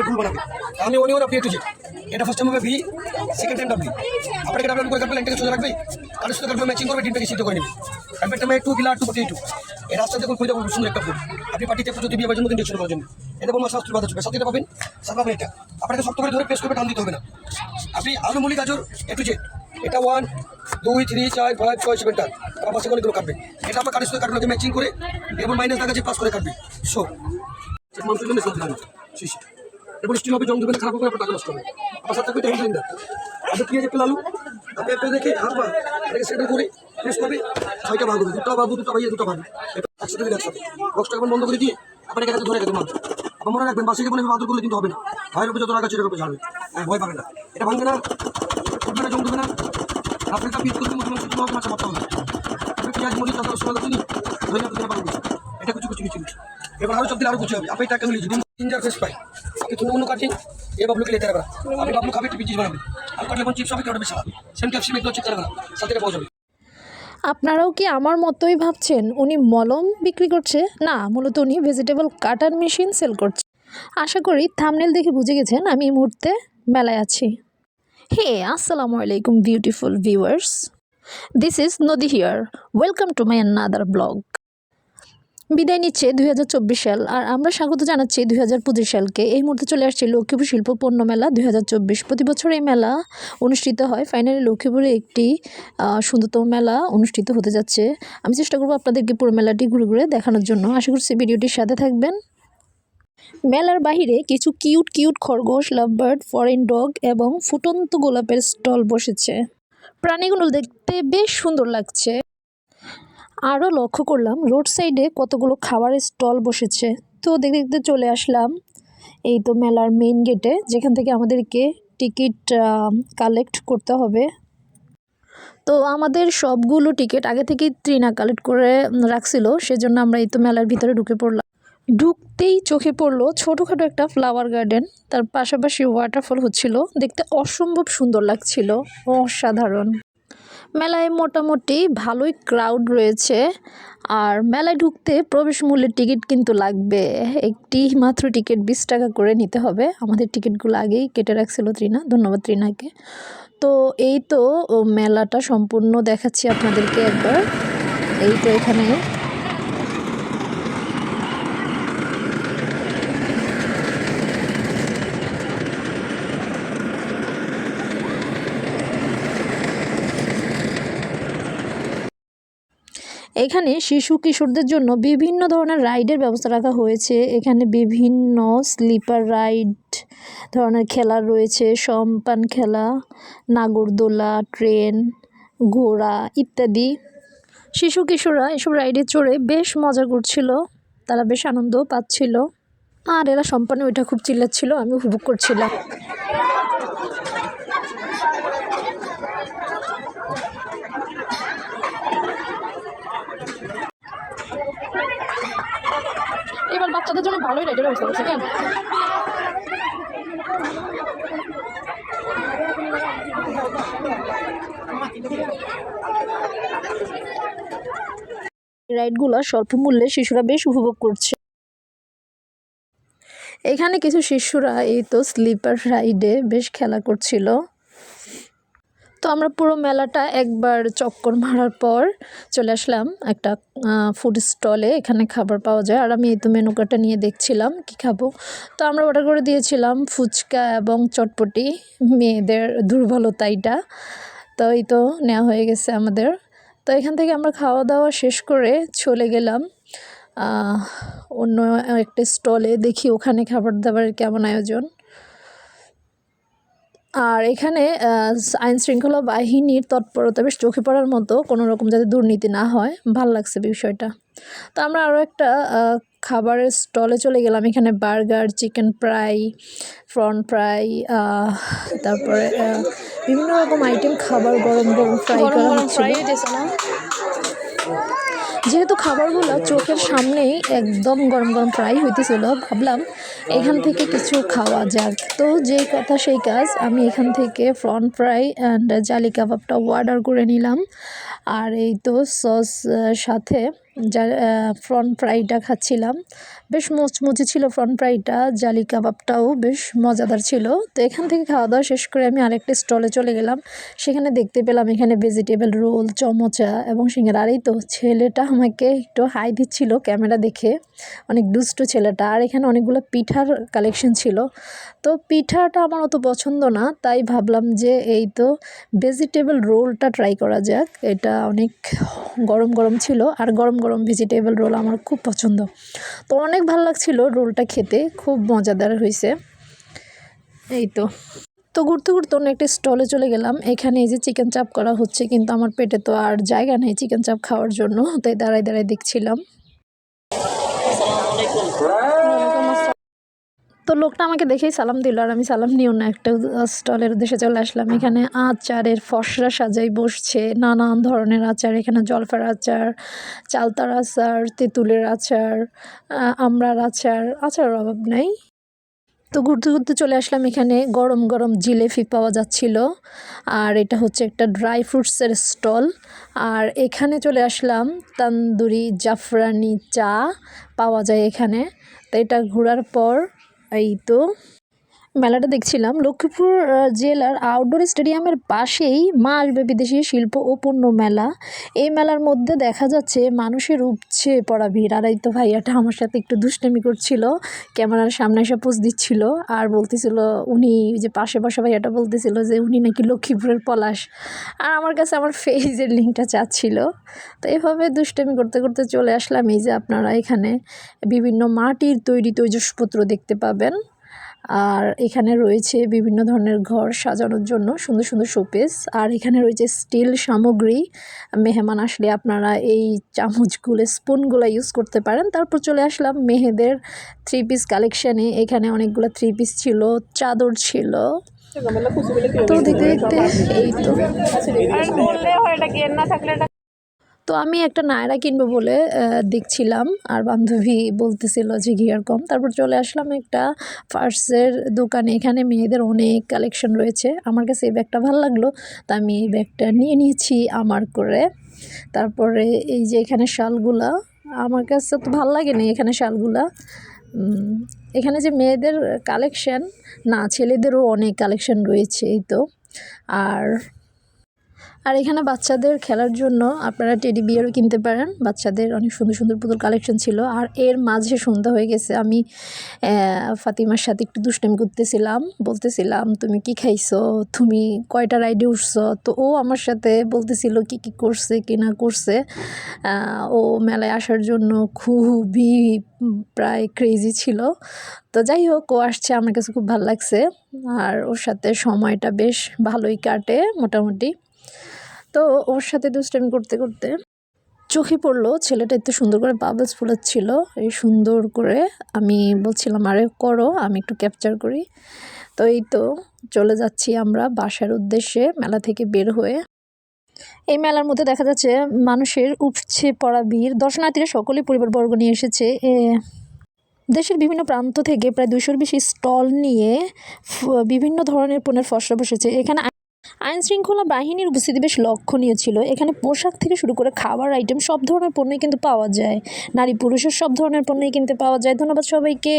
ফুল বানাবে আমি ওনি ওরা টু জেড এটা ফার্স্ট টাইম হবে ভি সেকেন্ড টাইম ডাব্লিউ আপনাকে ডাব্লিউ করে কাটবে লাইনটাকে সোজা রাখবে কারোর সাথে কাটবে ম্যাচিং করবে ডিমটাকে সিদ্ধ করে নেবে কাটবেটা টু কিলা 242 এই রাস্তা দেখুন খুঁজে খুব সুন্দর একটা ফুল আপনি পার্টিতে যদি বিয়ে জন্মদিন ডেকোরেশন করার জন্য এটা কোনো শাস্ত্র বাধা চলবে সাথে এটা পাবেন সাথে পাবেন এটা আপনাকে শক্ত করে ধরে প্রেস করবে টান দিতে হবে না আপনি আলু মুলি গাজর টু জেড এটা 1 2 3 4 5 6 7 8 তার পাশে অনেকগুলো কাটবে এটা আপনার কারোর সাথে কাটবে ম্যাচিং করে এবং মাইনাস দেখা পাস করে কাটবে সো মানুষের জন্য সব ভালো শিশি এবার স্টিল হবে জং দেবেন খারাপ হবে আপনার টাকা নষ্ট হবে আপনার সাথে একটা হ্যান্ড আপনি পেঁয়াজ একটু লালু আপনি একটা দেখে হারবার এটাকে সেটেল করে প্রেস করবে 6টা ভাগ হবে দুটো ভাইয়া দুটো ভাগ একসাথে দিলে একসাথে বক্সটা এখন বন্ধ করে দিয়ে আপনাকে কাছে ধরে রেখে মাছ আপনার মনে রাখবেন বাসে জীবনে আদর করলে কিন্তু হবে না ভাইয়ের উপরে যত রাখা সেটার উপরে ছাড়বে ভয় পাবে না এটা ভাঙবে না উঠবে না জং দেবে না আপনি একটা পিস করতে মতো মাছ মারতে হবে আপনি পেঁয়াজ মরিচ তাদের সময় চিনি ধরে আপনি পারবেন এটা কিছু এবার আরও সব দিলে আরও কিছু হবে আপনি টাকা হলে যদি জিঞ্জার ফেস পাই আপনি তুমি অন্য কাটিং এ বাবলুকে লেতে রাখবেন আপনি বাবলু খাবে টিপি চিজ বানাবেন আর কাটলে চিপস হবে কেউ বেশি সেম ক্যাপসিম একটু চিপ রাখবেন সাথে পাওয়া যাবে। আপনারাও কি আমার মতোই ভাবছেন উনি মলম বিক্রি করছে? না, মূলত উনি ভেজিটেবল কাটার মেশিন সেল করছে। আশা করি থাম্বনেল দেখে বুঝে গেছেন আমি এই মুহূর্তে মেলায় আছি। হে, আসসালামু আলাইকুম বিউটিফুল ভিউয়ার্স, দিস ইজ নদী here, welcome to my another blog. বিদায় নিচ্ছে 2024 সাল আর আমরা স্বাগত জানাচ্ছি 2025 সালকে। এই মুহূর্তে চলে আসছে লক্ষ্মীপুর শিল্প পণ্য মেলা 2024। প্রতি বছর এই মেলা অনুষ্ঠিত হয়। ফাইনালি লক্ষ্মীপুরে একটি সুন্দরতম মেলা অনুষ্ঠিত হতে যাচ্ছে। আমি চেষ্টা করবো আপনাদেরকে পুরো মেলাটি ঘুরে ঘুরে দেখানোর জন্য। আশা করছি ভিডিওটির সাথে থাকবেন। মেলার বাহিরে কিছু কিউট খরগোশ, লাভবার্ড, ফরেন ডগ এবং ফুটন্ত গোলাপের স্টল বসেছে। প্রাণীগুলো দেখতে বেশ সুন্দর লাগছে। আরও লক্ষ্য করলাম রোড সাইডে কতগুলো খাবারের স্টল বসেছে। তো দেখতে দেখতে চলে আসলাম এই তো মেলার মেইন গেটে, যেখান থেকে আমাদেরকে টিকিট কালেক্ট করতে হবে। তো আমাদের সবগুলো টিকিট আগে থেকেই ত্রিনা কালেক্ট করে রাখছিল, সেজন্য আমরা এই তো মেলার ভিতরে ঢুকে পড়লাম। ঢুকতেই চোখে পড়লো ছোটোখাটো একটা ফ্লাওয়ার গার্ডেন, তার পাশাপাশি ওয়াটারফল হচ্ছিল। দেখতে অসম্ভব সুন্দর লাগছিল, অসাধারণ। মেলায় মোটামুটি ভালোই ক্রাউড রয়েছে। আর মেলায় ঢুকতে প্রবেশ মূল্যের টিকিট কিন্তু লাগবে। একটি মাত্র টিকিট 20 টাকা করে নিতে হবে। আমাদের টিকিটগুলো আগেই কেটে রাখছিল ত্রিনা, ধন্যবাদ ত্রিনাকে। তো এই তো মেলাটা সম্পূর্ণ দেখাচ্ছি আপনাদেরকে একবার। এই তো এখানে এখানে শিশু কিশোরদের জন্য বিভিন্ন ধরনের রাইডের ব্যবস্থা রাখা হয়েছে। এখানে বিভিন্ন স্লিপার রাইড ধরনের খেলা রয়েছে, সম্পান খেলা, নাগরদোলা, ট্রেন, ঘোড়া ইত্যাদি। শিশু কিশোররা এসব রাইডে চড়ে বেশ মজা করছিল, তারা বেশ আনন্দ পাচ্ছিল। আর এরা সম্পানে ওইটা খুব চিল্লাচ্ছিল, আমি উপভোগ করছিলাম। এবার বাচ্চাদের জন্য ভালোই রাইডের ব্যবস্থা করছে। কেন রাইডগুলো স্বল্প মূল্যে শিশুরা বেশ উপভোগ করছে। এখানে কিছু শিশুরা এই তো স্লিপার রাইডে বেশ খেলা করছিল। তো আমরা পুরো মেলাটা একবার চক্কর মারার পর চলে আসলাম একটা ফুড স্টলে। এখানে খাবার পাওয়া যায় আর আমি এই তো মেনু কার্ডটা নিয়ে দেখছিলাম কি খাবো। তো আমরা অর্ডার করে দিয়েছিলাম ফুচকা এবং চটপটি, মেয়েদের দুর্বলতা এটা। তো এই তো নেওয়া হয়ে গেছে আমাদের। তো এখান থেকে আমরা খাওয়া দাওয়া শেষ করে চলে গেলাম অন্য একটা স্টলে, দেখি ওখানে খাবার দাবারের কেমন আয়োজন। আর এখানে আইন শৃঙ্খলা বাহিনীর তৎপরতা বেশ চোখে পড়ার মতো, কোনো রকম যাতে দুর্নীতি না হয়, ভাল লাগছে বিষয়টা। তো আমরা আরও একটা খাবারের স্টলে চলে গেলাম। এখানে burger, chicken fry, prawn fry, তারপরে বিভিন্ন রকম আইটেম খাবার গরম ফ্রাই করা হচ্ছিল। যেহেতু খাবারগুলো চোখের সামনেই একদম গরম ফ্রাই হইতেছিল, ভাবলাম এখান থেকে কিছু খাওয়া যাক। তো যেই কথা সেই কাজ, আমি এখান থেকে প্রন ফ্রাই অ্যান্ড জালি কাবাবটা অর্ডার করে নিলাম। আর এই তো সস সাথে যা ফ্রন্ট ফ্রাইটা খাচ্ছিলাম, বেশ মুচমুচে ছিল ফ্রন্ট ফ্রাইটা, জালি কাবাবটাও বেশ মজাদার ছিল। তো এখান থেকে খাওয়া দাওয়া শেষ করে আমি আরেকটা স্টলে চলে গেলাম। সেখানে দেখতে পেলাম এখানে ভেজিটেবল রোল, চমচা এবং সিঙ্গারা। আর এই তো ছেলেটা আমাকে একটু হাই দিচ্ছিল ক্যামেরা দেখে, অনেক দুষ্ট ছেলেটা। আর এখানে অনেকগুলো পিঠার কালেকশন ছিল। তো পিঠাটা আমার অত পছন্দ না, তাই ভাবলাম যে এই তো ভেজিটেবল রোলটা ট্রাই করা যাক। এটা অনেক গরম গরম ছিল, আর গরম গরম ভেজিটেবল রোল আমার খুব পছন্দ। তো অনেক ভালো লাগছিল রোলটা খেতে, খুব মজাদার হয়েছে। এই তো তো ঘুরতে ঘুরতে অন্য একটা স্টলে চলে গেলাম। এখানে এই যে চিকেন চাপ করা হচ্ছে, কিন্তু আমার পেটে তো আর জায়গা নেই চিকেন চাপ খাওয়ার জন্য, তাই দাঁড়ায় দাঁড়ায় দেখছিলাম। তো লোকটা আমাকে দেখেই সালাম দিল, আর আমি সালাম নিও না একটা স্টলের উদ্দেশ্যে চলে আসলাম। এখানে আচারের ফসরা সাজাই বসছে, নানান ধরনের আচার। এখানে জলফার আচার, চালতার আচার, তেঁতুলের আচার, আমড়ার আচার, আচারের অভাব নেই। তো ঘুরতে ঘুরতে চলে আসলাম, এখানে গরম গরম জিলেপি পাওয়া যাচ্ছিল। আর এটা হচ্ছে একটা ড্রাই ফ্রুটসের স্টল। আর এখানে চলে আসলাম, তান্দুরি জাফরানি চা পাওয়া যায় এখানে। তো এটা ঘোরার পর এই তো মেলাটা দেখছিলাম। লক্ষ্মীপুর জেলার আউটডোর স্টেডিয়ামের পাশেই মাসব্যাপী দেশীয় শিল্প ও পণ্য মেলা। এই মেলার মধ্যে দেখা যাচ্ছে মানুষের উপচে পড়া ভিড়। আর এই তো ভাইয়াটা আমার সাথে একটু দুষ্টামি করছিল, ক্যামেরার সামনে এসে পোজ দিচ্ছিল, আর বলতেছিল উনি যে পাশে বসা ভাইয়াটা বলতেছিল যে উনি নাকি লক্ষ্মীপুরের পলাশ, আর আমার কাছে আমার ফেসের লিঙ্কটা চাচ্ছিল। তো এভাবে দুষ্টামি করতে করতে চলে আসলাম। এই যে আপনারা এখানে বিভিন্ন মাটির তৈরি তৈজসপত্র দেখতে পাবেন। আর এখানে রয়েছে বিভিন্ন ধরনের ঘর সাজানোর জন্য সুন্দর সুন্দর শোপিস। আর এখানে রয়েছে স্টিল সামগ্রী, মেহমান আসলে আপনারা এই চামচগুলো, স্পুনগুলো ইউজ করতে পারেন। তারপর চলে আসলাম মেয়েদের 3 পিস কালেকশানে। এখানে অনেকগুলো 3 পিস ছিল, চাদর ছিল। তো দেখতে দেখতে এই তো তো আমি একটা নায়রা কিনবো বলে দেখছিলাম, আর বান্ধবী বলতেছিল যে ঘিয়ার কম। তারপর চলে আসলাম একটা পার্সের দোকানে। এখানে মেয়েদের অনেক কালেকশন রয়েছে। আমার কাছে এই ব্যাগটা ভালো লাগলো, তো আমি এই ব্যাগটা নিয়ে নিয়েছি আমার করে। তারপরে এই যে এখানে শালগুলা, আমার কাছে তো ভালো লাগে না এখানে শালগুলা। এখানে যে মেয়েদের কালেকশন, না ছেলেদেরও অনেক কালেকশন রয়েছে এই তো। আর আর এখানে বাচ্চাদের খেলার জন্য আপনারা টেডি বিয়ারও কিনতে পারেন। বাচ্চাদের অনেক সুন্দর সুন্দর পুতুল কালেকশন ছিল। আর এর মাঝে সন্ধ্যা হয়ে গেছে, আমি ফাতিমার সাথে একটু দুষ্টামি করতেছিলাম, বলতেছিলাম তুমি কি খাইছো, তুমি কয়টা রাইডে উঠছো। তো ও আমার সাথে বলতেছিল কি কি করছে কি না করছে। ও মেলায় আসার জন্য খুবই প্রায় ক্রেজি ছিল। তো যাই হোক, ও আসছে, আমার কাছে খুব ভালো লাগছে। আর ওর সাথে সময়টা বেশ ভালোই কাটে মোটামুটি। তো ওর সাথে দুষ্টামি করতে করতে চোখে পড়লো ছেলেটা এত সুন্দর করে বাবলস ফুলাচ্ছিল, এই সুন্দর করে। আমি বলছিলাম আরে করো, আমি একটু ক্যাপচার করি। তো এই তো চলে যাচ্ছি আমরা বাসার উদ্দেশ্যে মেলা থেকে বের হয়ে। এই মেলার মধ্যে দেখা যাচ্ছে মানুষের উপচে পড়া ভিড়। দর্শনার্থীরা সকলেই পরিবারবর্গ নিয়ে এসেছে। দেশের বিভিন্ন প্রান্ত থেকে প্রায় 200-র বেশি স্টল নিয়ে বিভিন্ন ধরনের পণ্যের ফসলা বসেছে এখানে। আইন শৃঙ্খলা বাহিনীর উপস্থিতি বেশ লক্ষণীয় ছিল। এখানে পোশাক থেকে শুরু করে খাবার আইটেম সব ধরনের পণ্যই কিন্তু পাওয়া যায়। নারী পুরুষের সব ধরনের পণ্যই কিনতে পাওয়া যায়। ধন্যবাদ সবাইকে।